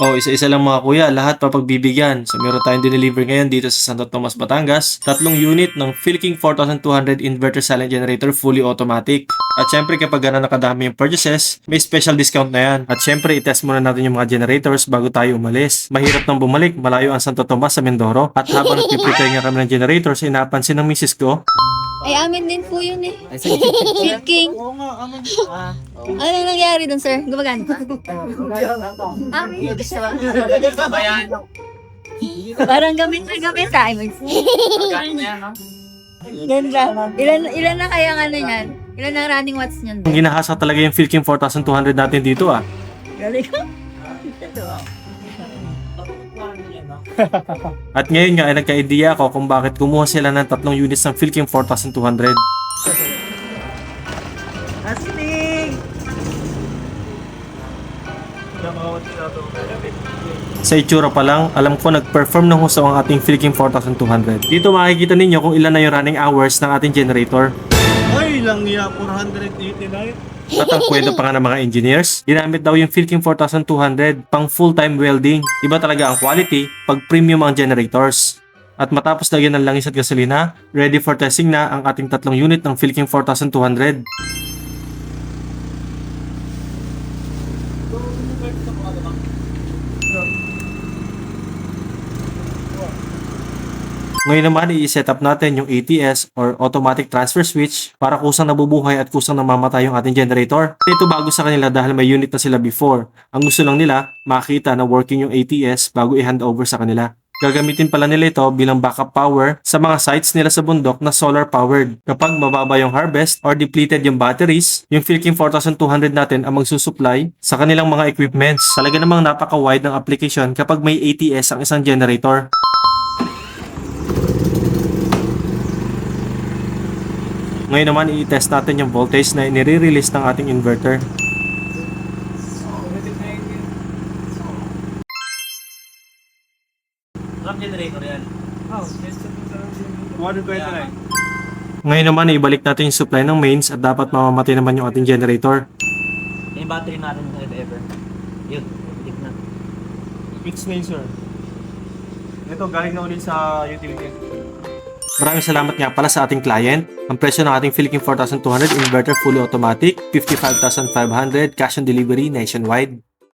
Oh, isa-isa lang mga kuya, lahat papagbibigyan. So meron tayong dineliver ngayon dito sa Santo Tomas, Batangas. 3 unit ng Philking 4200 inverter silent generator fully automatic. At syempre kapag gano'n nakadami yung purchases, may special discount na yan. At syempre itest muna natin yung mga generators bago tayo umalis. Mahirap nang bumalik, malayo ang Santo Tomas sa Mindoro. At habang nagpiprepare nga kami ng generators, inapansin ng misis ko, Ay, amin din po yun eh. Ay, sige. King. Oo nga, amin. Ano nangyari dun, sir? Gumagana pa? Parang gamit na gamit tayo. Ganda. Ilan na kaya ano yan? Ilan na running watts niyan? ginahasa talaga yung Philking 4200 natin dito ah. Galing ko. At ngayon nga ay nagka-idea ako kung bakit kumuha sila ng 3 units ng Philking 4200. Astig! Sa itsura pa lang, alam ko nag-perform ng husto ang ating Philking 4200. Dito makikita ninyo kung ilan na yung running hours ng ating generator. Ay, lang ya, 489. At ang kwento pa nga ng mga engineers, ginamit daw yung Philking 4200 pang full-time welding. Iba talaga ang quality pag premium ang generators. At matapos lagyan ng langis at gasolina, ready for testing na ang ating 3 unit ng Philking 4200. Ngayon naman i-set up natin yung ATS or automatic transfer switch para kusang nabubuhay at kusang namamatay yung ating generator. Ito bago sa kanila dahil may unit na sila before. Ang gusto lang nila, makita na working yung ATS bago i-hand over sa kanila. Gagamitin pala nila ito bilang backup power sa mga sites nila sa bundok na solar powered. Kapag mababa yung harvest or depleted yung batteries, yung Philking 4200 natin ang magsusupply sa kanilang mga equipments. Talaga namang napaka-wide ng application kapag may ATS ang isang generator. Ngayon naman i-test natin yung voltage na inire-release ng ating inverter. Rock generator yan. Oh, water generator. Ngayon naman ibalik natin yung supply ng mains at dapat mamamatay naman yung ating generator. Yung battery natin ever. Yun, tip na. Fix na yun, sir. Ito, galing na ulit sa utility. Maraming salamat nga pala sa ating client. Ang presyo ng ating Philking 4200 inverter fully automatic, 55,500 cash on delivery nationwide.